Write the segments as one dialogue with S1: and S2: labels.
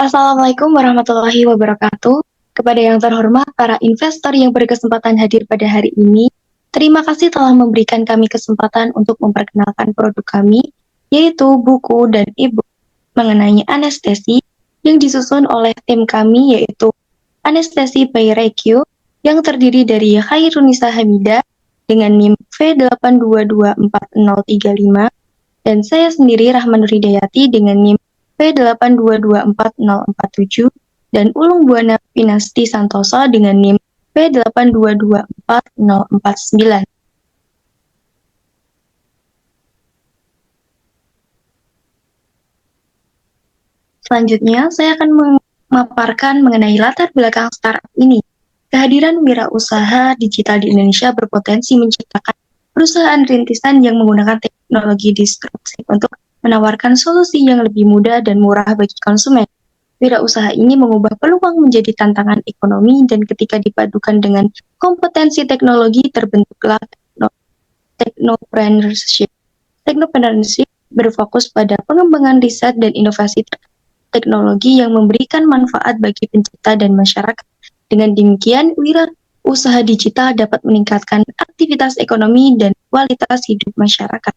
S1: Assalamualaikum warahmatullahi wabarakatuh. Kepada yang terhormat para investor yang berkesempatan hadir pada hari ini, terima kasih telah memberikan kami kesempatan untuk memperkenalkan produk kami, yaitu buku dan e-book mengenai anestesi yang disusun oleh tim kami, yaitu Anestesi by Requio, yang terdiri dari Khairunisa Hamidah dengan NIM V8224035 dan saya sendiri Rahman Hidayati dengan NIM P8224047 dan Ulung Buana Pinasti Santoso dengan NIM P8224049. Selanjutnya, saya akan memaparkan mengenai latar belakang startup ini. Kehadiran wirausaha digital di Indonesia berpotensi menciptakan perusahaan rintisan yang menggunakan teknologi disruptif untuk menawarkan solusi yang lebih mudah dan murah bagi konsumen. Wirausaha ini mengubah peluang menjadi tantangan ekonomi dan ketika dipadukan dengan kompetensi teknologi terbentuklah technopreneurship. Technopreneurship berfokus pada pengembangan riset dan inovasi teknologi yang memberikan manfaat bagi pencipta dan masyarakat. Dengan demikian, wirausaha digital dapat meningkatkan aktivitas ekonomi dan kualitas hidup masyarakat.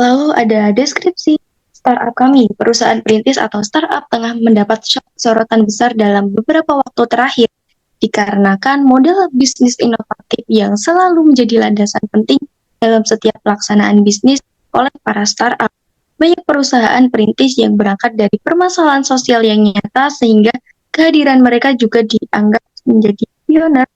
S1: Lalu ada deskripsi startup kami. Perusahaan perintis atau startup tengah mendapat sorotan besar dalam beberapa waktu terakhir dikarenakan model bisnis inovatif yang selalu menjadi landasan penting dalam setiap pelaksanaan bisnis oleh para startup. Banyak perusahaan perintis yang berangkat dari permasalahan sosial yang nyata sehingga kehadiran mereka juga dianggap menjadi pioner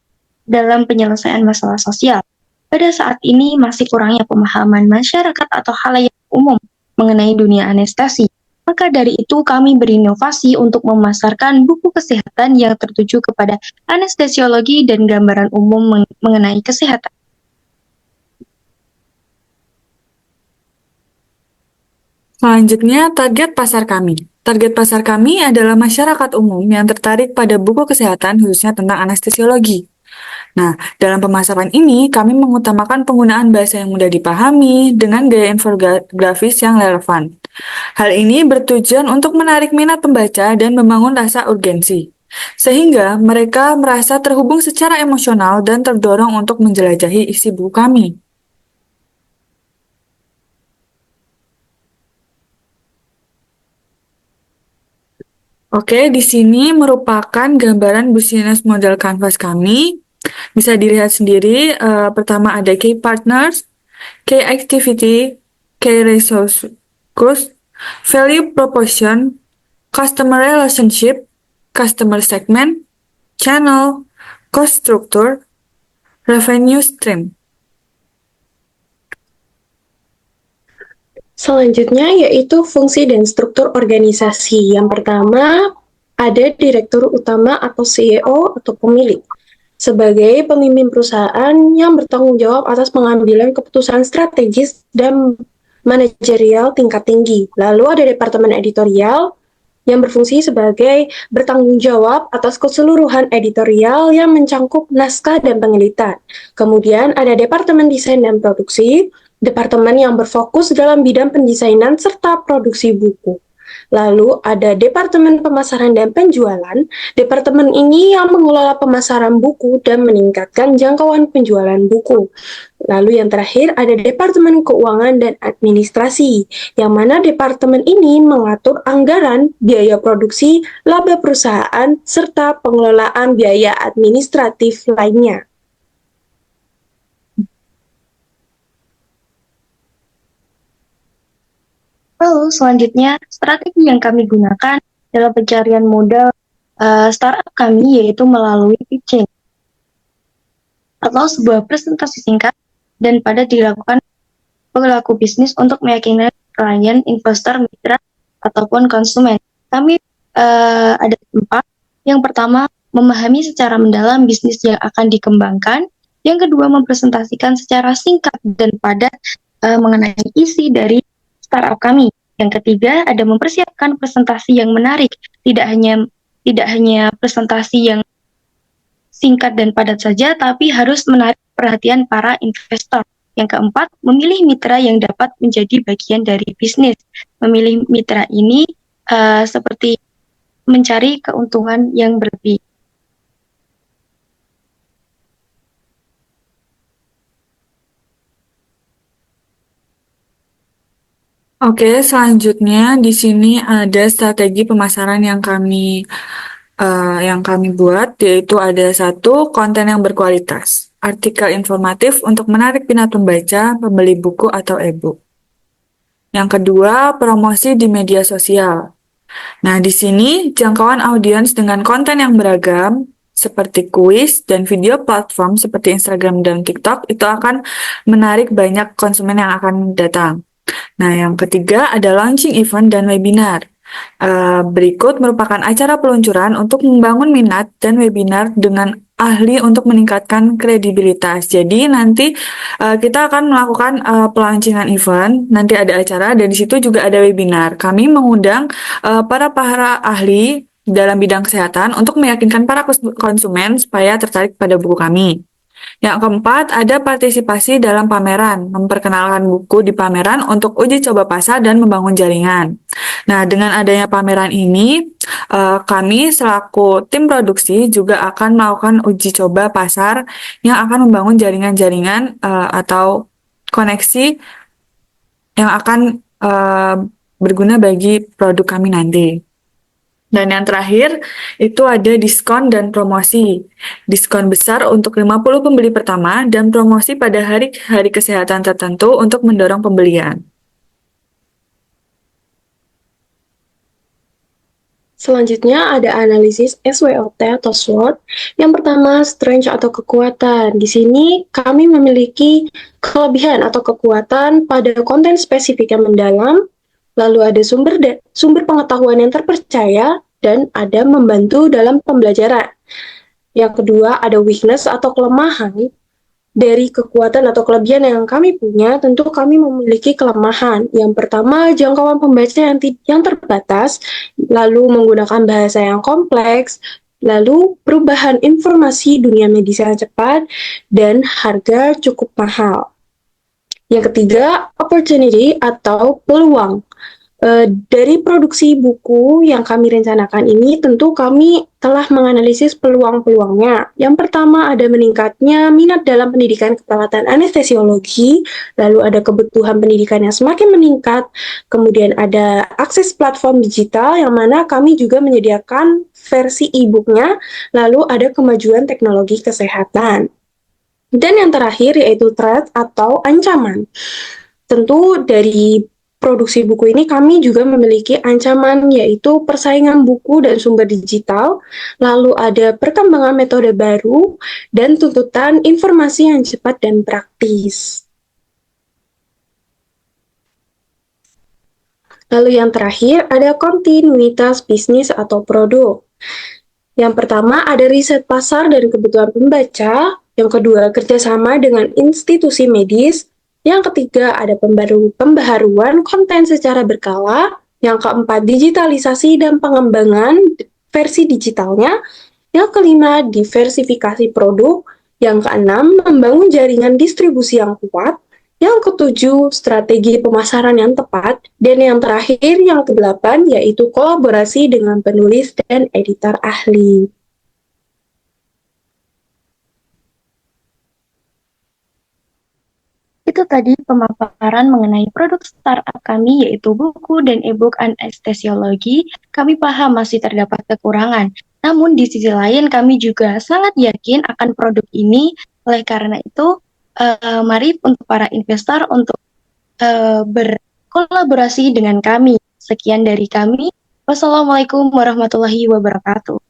S1: dalam penyelesaian masalah sosial. Pada saat ini masih kurangnya pemahaman masyarakat atau halayak umum mengenai dunia anestesi. Maka dari itu kami berinovasi untuk memasarkan buku kesehatan yang tertuju kepada anestesiologi dan gambaran umum mengenai kesehatan.
S2: Selanjutnya, target pasar kami. Target pasar kami adalah masyarakat umum yang tertarik pada buku kesehatan khususnya tentang anestesiologi. Nah, dalam pemasaran ini, kami mengutamakan penggunaan bahasa yang mudah dipahami dengan gaya infografis yang relevan. Hal ini bertujuan untuk menarik minat pembaca dan membangun rasa urgensi, sehingga mereka merasa terhubung secara emosional dan terdorong untuk menjelajahi isi buku kami. Oke, di sini merupakan gambaran business model canvas kami. Bisa dilihat sendiri, pertama ada key partners, key activity, key resource cost, value proposition, customer relationship, customer segment, channel, cost structure, revenue stream.
S3: Selanjutnya yaitu fungsi dan struktur organisasi. Yang pertama, ada direktur utama atau CEO atau pemilik. Sebagai pemimpin perusahaan yang bertanggung jawab atas pengambilan keputusan strategis dan manajerial tingkat tinggi. Lalu ada departemen editorial yang berfungsi sebagai bertanggung jawab atas keseluruhan editorial yang mencangkup naskah dan penelitian. Kemudian ada departemen desain dan produksi, departemen yang berfokus dalam bidang pendesainan serta produksi buku. Lalu ada departemen pemasaran dan penjualan. Departemen ini yang mengelola pemasaran buku dan meningkatkan jangkauan penjualan buku. Lalu yang terakhir ada departemen keuangan dan administrasi, yang mana departemen ini mengatur anggaran, biaya produksi, laba perusahaan, serta pengelolaan biaya administratif lainnya.
S1: Lalu selanjutnya, strategi yang kami gunakan dalam pencarian modal startup kami yaitu melalui pitching atau sebuah presentasi singkat dan pada dilakukan pelaku bisnis untuk meyakinkan klien, investor, mitra, ataupun konsumen. Kami ada 4. Yang pertama, memahami secara mendalam bisnis yang akan dikembangkan. Yang kedua, mempresentasikan secara singkat dan padat mengenai isi dari startup kami. Yang ketiga, ada mempersiapkan presentasi yang menarik, tidak hanya presentasi yang singkat dan padat saja, tapi harus menarik perhatian para investor. Yang keempat, memilih mitra yang dapat menjadi bagian dari bisnis. Memilih mitra ini seperti mencari keuntungan yang berlebih.
S2: Oke, selanjutnya di sini ada strategi pemasaran yang kami buat, yaitu ada satu, konten yang berkualitas, artikel informatif untuk menarik minat pembaca, pembeli buku atau e-book. Yang kedua, promosi di media sosial. Nah, di sini jangkauan audiens dengan konten yang beragam, seperti kuis dan video platform seperti Instagram dan TikTok, itu akan menarik banyak konsumen yang akan datang. Nah, yang ketiga ada launching event dan webinar. Berikut merupakan acara peluncuran untuk membangun minat dan webinar dengan ahli untuk meningkatkan kredibilitas. Jadi nanti kita akan melakukan pelancingan event, nanti ada acara dan di situ juga ada webinar. Kami mengundang para ahli dalam bidang kesehatan untuk meyakinkan para konsumen supaya tertarik pada buku kami. Yang keempat, ada partisipasi dalam pameran, memperkenalkan buku di pameran untuk uji coba pasar dan membangun jaringan. Nah, dengan adanya pameran ini, kami selaku tim produksi juga akan melakukan uji coba pasar yang akan membangun jaringan-jaringan atau koneksi yang akan berguna bagi produk kami nanti. Dan yang terakhir, itu ada diskon dan promosi. Diskon besar untuk 50 pembeli pertama dan promosi pada hari-hari kesehatan tertentu untuk mendorong pembelian.
S3: Selanjutnya ada analisis SWOT atau SWOT. Yang pertama, strength atau kekuatan. Di sini kami memiliki kelebihan atau kekuatan pada konten spesifik yang mendalam, lalu ada sumber pengetahuan yang terpercaya, dan ada membantu dalam pembelajaran. Yang kedua, ada weakness atau kelemahan. Dari kekuatan atau kelebihan yang kami punya, tentu kami memiliki kelemahan. Yang pertama, jangkauan pembaca yang terbatas, lalu menggunakan bahasa yang kompleks, lalu perubahan informasi dunia medis yang cepat, dan harga cukup mahal. Yang ketiga, opportunity atau peluang. Dari produksi buku yang kami rencanakan ini, tentu kami telah menganalisis peluang-peluangnya. Yang pertama ada meningkatnya minat dalam pendidikan keperawatan anestesiologi, lalu ada kebutuhan pendidikan yang semakin meningkat, kemudian ada akses platform digital yang mana kami juga menyediakan versi e-booknya, lalu ada kemajuan teknologi kesehatan. Dan yang terakhir yaitu threat atau ancaman. Tentu dari produksi buku ini kami juga memiliki ancaman yaitu persaingan buku dan sumber digital, lalu ada perkembangan metode baru, dan tuntutan informasi yang cepat dan praktis. Lalu yang terakhir ada kontinuitas bisnis atau produk. Yang pertama ada riset pasar dan kebutuhan pembaca, yang kedua kerjasama dengan institusi medis, yang ketiga ada pembaharuan konten secara berkala, yang keempat digitalisasi dan pengembangan versi digitalnya, yang kelima diversifikasi produk, yang keenam membangun jaringan distribusi yang kuat, yang ketujuh strategi pemasaran yang tepat, dan yang terakhir yang kedelapan yaitu kolaborasi dengan penulis dan editor ahli.
S1: Itu tadi pemaparan mengenai produk startup kami, yaitu buku dan e-book anestesiologi. Kami paham masih terdapat kekurangan, namun di sisi lain kami juga sangat yakin akan produk ini. Oleh karena itu, mari untuk para investor untuk berkolaborasi dengan kami. Sekian dari kami. Wassalamualaikum warahmatullahi wabarakatuh.